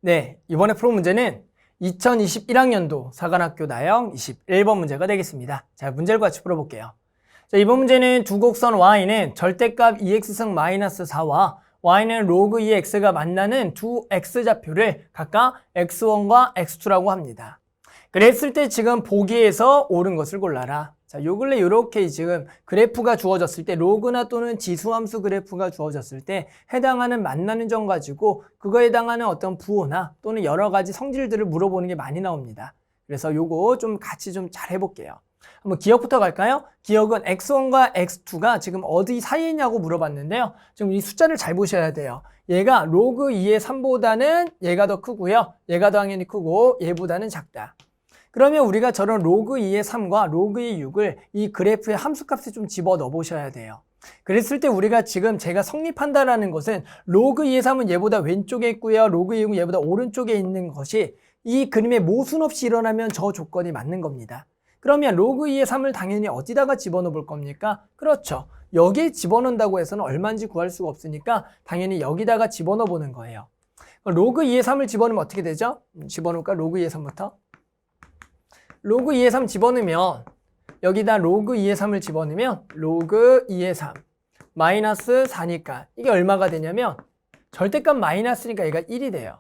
네, 이번에 풀 문제는 2021학년도 사관학교 나형 21번 문제가 되겠습니다. 자, 문제를 같이 풀어볼게요. 자, 이번 문제는 두 곡선 y는 절대값 2x승 마이너스 4와 y는 로그 2x가 만나는 두 x좌표를 각각 x1과 x2라고 합니다. 그랬을 때 지금 보기에서 옳은 것을 골라라. 자, 요 근래 요렇게 지금 그래프가 주어졌을 때 로그나 또는 지수함수 그래프가 주어졌을 때 해당하는 만나는 점 가지고 그거에 해당하는 어떤 부호나 또는 여러 가지 성질들을 물어보는 게 많이 나옵니다. 그래서 요거 좀 같이 좀 잘 해볼게요. 한번 기억부터 갈까요? 기억은 x1과 x2가 지금 어디 사이에 있냐고 물어봤는데요. 지금 이 숫자를 잘 보셔야 돼요. 얘가 로그 2의 3보다는 얘가 더 크고요. 얘가 당연히 크고 얘보다는 작다. 그러면 우리가 저런 로그 2의 3과 로그 2의 6을 이 그래프의 함수값에 좀 집어 넣어 보셔야 돼요. 그랬을 때 우리가 지금 제가 성립한다라는 것은 로그 2의 3은 얘보다 왼쪽에 있고요. 로그 2의 6은 얘보다 오른쪽에 있는 것이 이 그림에 모순 없이 일어나면 저 조건이 맞는 겁니다. 그러면 로그 2의 3을 당연히 어디다가 집어넣어 볼 겁니까? 그렇죠. 여기에 집어넣는다고 해서는 얼마인지 구할 수가 없으니까 당연히 여기다가 집어넣어 보는 거예요. 로그 2의 3을 집어넣으면 어떻게 되죠? 집어넣을까? 로그 2의 3부터. 로그 2의 3 집어넣으면 여기다 로그 2의 3을 집어넣으면 로그 2의 3 마이너스 4니까 이게 얼마가 되냐면 절대값 마이너스니까 얘가 1이 돼요.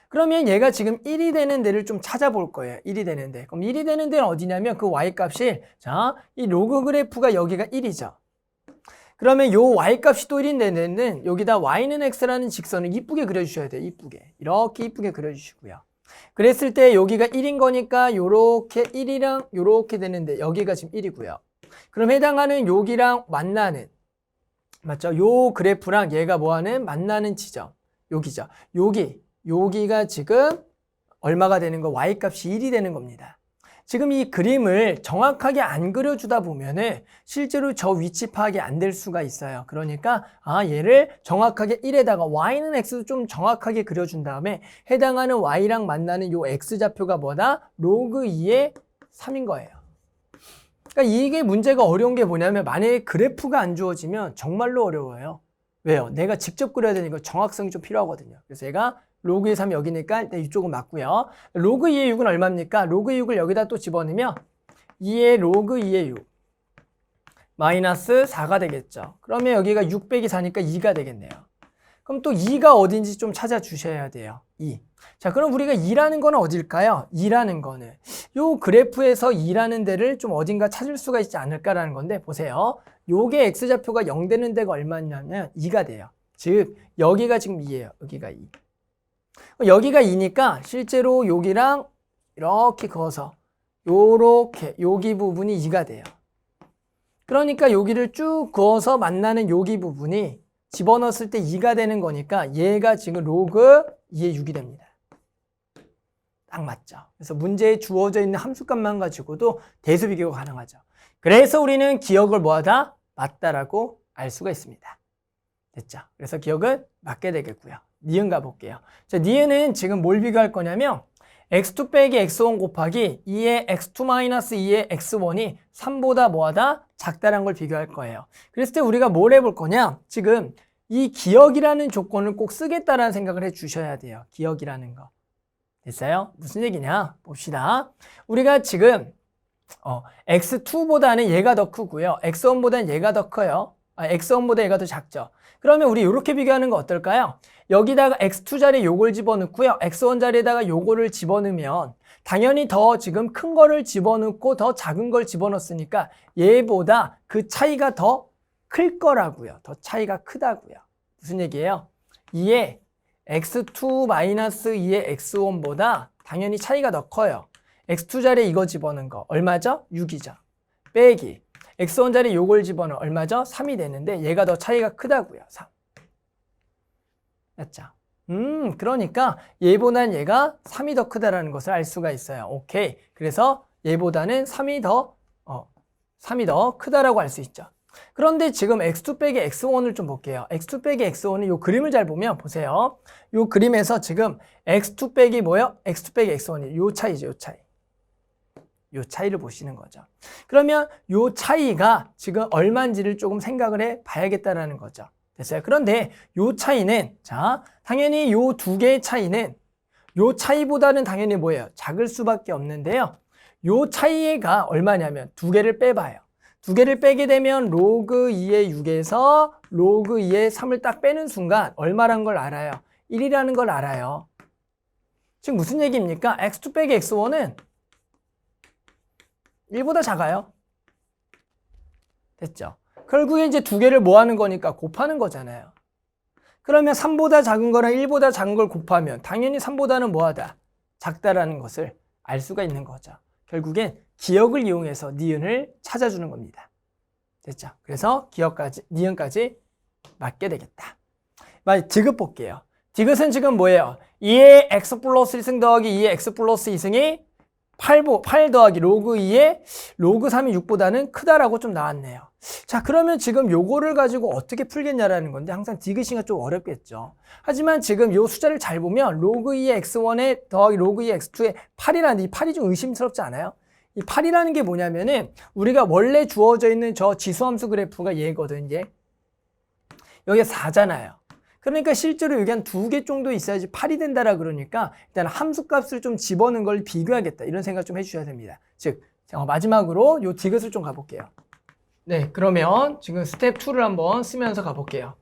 그러면 얘가 지금 1이 되는 데를 좀 찾아볼 거예요. 1이 되는 데. 그럼 1이 되는 데는 어디냐면 그 y값이 자, 이 로그 그래프가 여기가 1이죠. 그러면 요 y값이 또 1인 데는 여기다 y는 x라는 직선을 이쁘게 그려주셔야 돼요. 이쁘게. 이렇게 이쁘게 그려주시고요. 그랬을 때 여기가 1인 거니까 요렇게 1이랑 요렇게 되는데 여기가 지금 1이고요. 그럼 해당하는 여기랑 만나는 맞죠? 요 그래프랑 얘가 뭐하는 만나는 지점 여기죠. 여기가 지금 얼마가 되는 거? y값이 1이 되는 겁니다. 지금 이 그림을 정확하게 안 그려주다 보면은 실제로 저 위치 파악이 안 될 수가 있어요. 그러니까 얘를 정확하게 1에다가 y는 x도 좀 정확하게 그려준 다음에 해당하는 y랑 만나는 요 x좌표가 뭐다? 로그 2의 3인 거예요. 그러니까 이게 문제가 어려운 게 뭐냐면 만약에 그래프가 안 주어지면 정말로 어려워요. 왜요? 내가 직접 그려야 되니까 정확성이 좀 필요하거든요. 그래서 얘가 로그 2의 3이 여기니까 일단 이쪽은 맞고요. 로그 2의 6은 얼마입니까? 로그 6을 여기다 또 집어넣으면 2의 로그 2의 6 마이너스 4가 되겠죠. 그러면 여기가 6 빼기 4니까 2가 되겠네요. 그럼 또 2가 어딘지 좀 찾아주셔야 돼요. 2. 자, 그럼 우리가 2라는 거는 어딜까요? 2라는 거는 요 그래프에서 2라는 데를 좀 어딘가 찾을 수가 있지 않을까라는 건데 보세요. 요게 x좌표가 0 되는 데가 얼마냐면 2가 돼요. 즉 여기가 지금 2예요. 여기가 2. 여기가 2니까 실제로 여기랑 이렇게 그어서 요렇게 여기 부분이 2가 돼요. 그러니까 여기를 쭉 그어서 만나는 여기 부분이 집어넣었을 때 2가 되는 거니까 얘가 지금 로그 2의 6이 됩니다. 딱 맞죠. 그래서 문제에 주어져 있는 함수값만 가지고도 대수 비교가 가능하죠. 그래서 우리는 기억을 뭐하다? 맞다라고 알 수가 있습니다. 됐죠? 그래서 기억은 맞게 되겠고요. 니은 가볼게요. 자, 니은은 지금 뭘 비교할 거냐면 x2 빼기 x1 곱하기 2의 x2 마이너스 2의 x1이 3보다 뭐하다? 작다란 걸 비교할 거예요. 그랬을 때 우리가 뭘 해볼 거냐? 지금 이 기억이라는 조건을 꼭 쓰겠다라는 생각을 해 주셔야 돼요. 기억이라는 거. 됐어요? 무슨 얘기냐? 봅시다. 우리가 지금 x2보다는 얘가 더 크고요. x1보다는 얘가 더 커요. x1보다 얘가 더 작죠. 그러면 우리 이렇게 비교하는 거 어떨까요? 여기다가 x2 자리에 요걸 집어넣고요. x1 자리에다가 요거를 집어넣으면 당연히 더 지금 큰 거를 집어넣고 더 작은 걸 집어넣었으니까 얘보다 그 차이가 더 클 거라고요. 더 차이가 크다고요. 무슨 얘기예요? 2의 x2 마이너스 2의 x1보다 당연히 차이가 더 커요. x2 자리에 이거 집어넣은 거 얼마죠? 6이죠. 빼기 x1 자리에 요걸 집어넣으면 얼마죠? 3이 되는데 얘가 더 차이가 크다고요. 3. 맞죠? 그러니까 얘보다는 얘가 3이 더 크다라는 것을 알 수가 있어요. 오케이. 그래서 얘보다는 3이 더 크다라고 알 수 있죠. 그런데 지금 x2 빼기 x1을 좀 볼게요. x2 빼기 x1은 요 그림을 잘 보면 보세요. 요 그림에서 지금 x2 빼기 뭐예요? x2 빼기 x1이 요 차이죠. 요 차이. 요 차이를 보시는 거죠. 그러면 요 차이가 지금 얼마인지를 조금 생각을 해 봐야겠다라는 거죠. 됐어요? 그런데 요 차이는, 자, 당연히 요 두 개의 차이는 요 차이보다는 당연히 뭐예요? 작을 수밖에 없는데요. 요 차이가 얼마냐면 두 개를 빼봐요. 두 개를 빼게 되면 로그 2의 6에서 로그 2의 3을 딱 빼는 순간 얼마란 걸 알아요? 1이라는 걸 알아요. 지금 무슨 얘기입니까? x2 빼기 x1은 1보다 작아요. 됐죠? 결국에 이제 두 개를 뭐 하는 거니까 곱하는 거잖아요. 그러면 3보다 작은 거랑 1보다 작은 걸 곱하면 당연히 3보다는 뭐하다? 작다라는 것을 알 수가 있는 거죠. 결국엔 기억을 이용해서 니은을 찾아주는 겁니다. 됐죠? 그래서 기억까지, 니은까지 맞게 되겠다. 디귿 볼게요. 디귿은 지금 뭐예요? 2의 x 플러스 1승 더하기 2의 x 플러스 2승이 8 더하기 로그 2의 로그 3이 6보다는 크다라고 좀 나왔네요. 자, 그러면 지금 요거를 가지고 어떻게 풀겠냐라는 건데 항상 디귿이가 좀 어렵겠죠. 하지만 지금 요 숫자를 잘 보면 로그 2의 x1에 더하기 로그 2의 x2에 8이라는 이 8이 좀 의심스럽지 않아요? 이 8이라는 게 뭐냐면은 우리가 원래 주어져 있는 저 지수함수 그래프가 얘거든, 얘. 여기가 4잖아요. 그러니까 실제로 여기 한 두 개 정도 있어야지 8이 된다라 그러니까 일단 함수값을 좀 집어넣은 걸 비교하겠다 이런 생각 좀 해주셔야 됩니다. 즉 마지막으로 요 디귿을 좀 가볼게요. 네, 그러면 지금 스텝 2를 한번 쓰면서 가볼게요.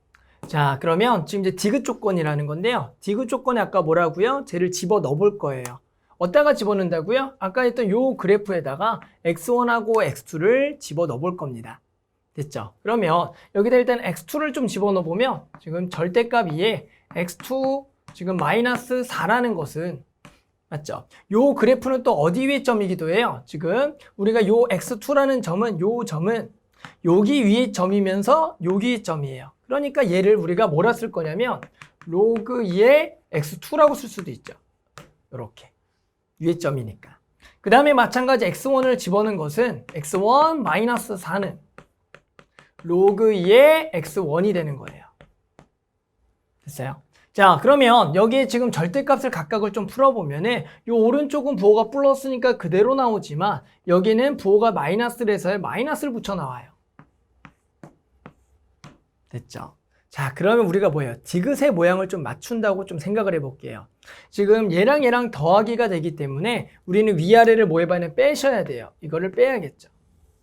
자, 그러면 지금 이제 디귿 조건이라는 건데요. 디귿 조건에 아까 뭐라고요? 쟤를 집어넣어 볼 거예요. 어디다가 집어넣는다고요? 아까 했던 요 그래프에다가 x1하고 x2를 집어넣어 볼 겁니다. 됐죠? 그러면 여기다 일단 x2를 좀 집어넣어 보면 지금 절대값 2에 x2 지금 마이너스 4라는 것은 맞죠? 요 그래프는 또 어디 위의 점이기도 해요. 지금 우리가 요 x2라는 점은 요 점은 여기 위의 점이면서 여기 위의 점이에요. 그러니까 얘를 우리가 뭐라 쓸 거냐면 로그 2의 x2라고 쓸 수도 있죠. 이렇게 위의 점이니까. 그 다음에 마찬가지 x1을 집어넣은 것은 x1 마이너스 4는 로그 2의 x1이 되는 거예요. 됐어요? 자, 그러면 여기에 지금 절대값을 각각을 좀 풀어보면은 요 오른쪽은 부호가 플러스니까 그대로 나오지만 여기는 부호가 마이너스라서 마이너스를 붙여 나와요. 됐죠? 자, 그러면 우리가 뭐예요? 디귿의 모양을 좀 맞춘다고 좀 생각을 해볼게요. 지금 얘랑 얘랑 더하기가 되기 때문에 우리는 위아래를 뭐 해봐야 빼셔야 돼요. 이거를 빼야겠죠.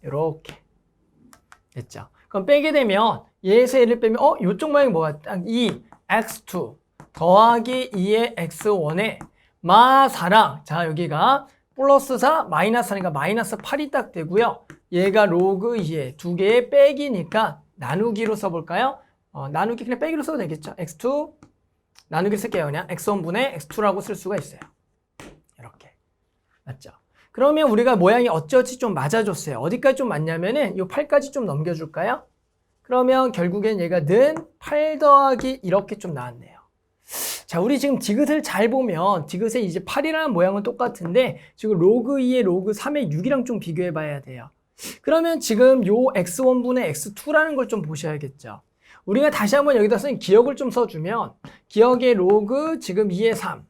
이렇게. 됐죠? 그럼 빼게 되면 얘에서 얘를 빼면 요쪽 모양이 뭐야? 딱 2x2 더하기 2의 x1에 마 4랑 자 여기가 플러스 4 마이너스 4니까 마이너스 8이 딱 되고요. 얘가 로그 2의 두 개의 빼기니까 나누기로 써볼까요? 나누기 그냥 빼기로 써도 되겠죠. x2 나누기 쓸게요. 그냥 x1분의 x2라고 쓸 수가 있어요. 이렇게. 맞죠? 그러면 우리가 모양이 어찌어찌 좀 맞아줬어요. 어디까지 좀 맞냐면은 요 8까지 좀 넘겨줄까요? 그러면 결국엔 얘가 는 8 더하기 이렇게 좀 나왔네요. 자, 우리 지금 디귿을 잘 보면 디귿의 이제 8이라는 모양은 똑같은데 지금 로그 2의 로그 3의 6이랑 좀 비교해 봐야 돼요. 그러면 지금 요 x1분의 x2라는 걸 좀 보셔야겠죠. 우리가 다시 한번 여기다 쓴 기억을 좀 써주면 기억의 로그 지금 2의 3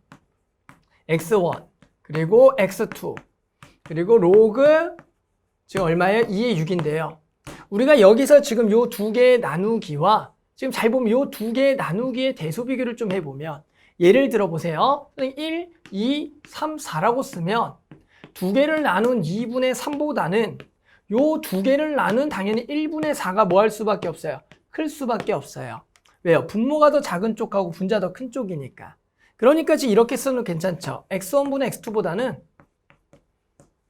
x1 그리고 x2 그리고 로그 지금 얼마예요? 2의 6인데요. 우리가 여기서 지금 요 두 개의 나누기와 지금 잘 보면 요 두 개의 나누기의 대소 비교를 좀 해보면 예를 들어 보세요. 1, 2, 3, 4라고 쓰면 두 개를 나눈 2분의 3보다는 요 두 개를 나눈 당연히 1분의 4가 뭐 할 수밖에 없어요? 클 수밖에 없어요. 왜요? 분모가 더 작은 쪽하고 분자 더 큰 쪽이니까. 그러니까 지금 이렇게 쓰면 괜찮죠. x1분의 x2보다는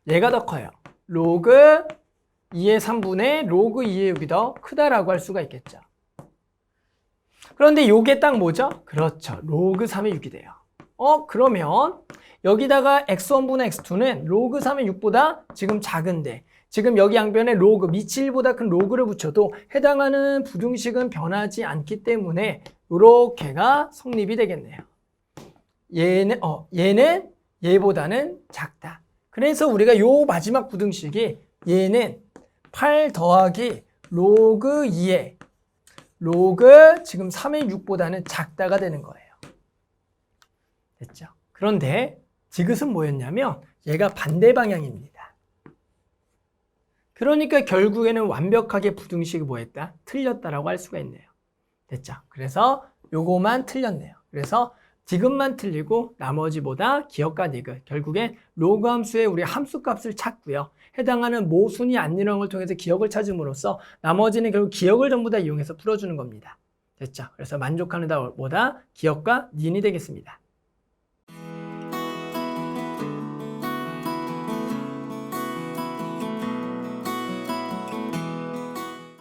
얘가 더 커요. 로그 2의 3분의 로그 2의 6이 더 크다라고 할 수가 있겠죠. 그런데 요게 딱 뭐죠? 그렇죠. 로그 3의 6이 돼요. 그러면 여기다가 x1분의 x2는 로그 3의 6보다 지금 작은데 지금 여기 양변에 로그 밑이 1보다 큰 로그를 붙여도 해당하는 부등식은 변하지 않기 때문에 요렇게가 성립이 되겠네요. 얘는 얘보다는 작다. 그래서 우리가 요 마지막 부등식이 얘는 8 더하기 로그 2의 로그 지금 3의 6보다는 작다가 되는 거예요. 됐죠? 그런데 디귿은 뭐였냐면 얘가 반대 방향입니다. 그러니까 결국에는 완벽하게 부등식이 뭐했다? 틀렸다라고 할 수가 있네요. 됐죠? 그래서 요거만 틀렸네요. 그래서 디귿만 틀리고 나머지보다 기억과 니귿, 결국엔 로그 함수의 우리 함수값을 찾고요. 해당하는 모순이 아니라는 걸 통해서 기억을 찾음으로써 나머지는 결국 기억을 전부 다 이용해서 풀어주는 겁니다. 됐죠? 그래서 만족하는 답보다 기억과 니은이 되겠습니다.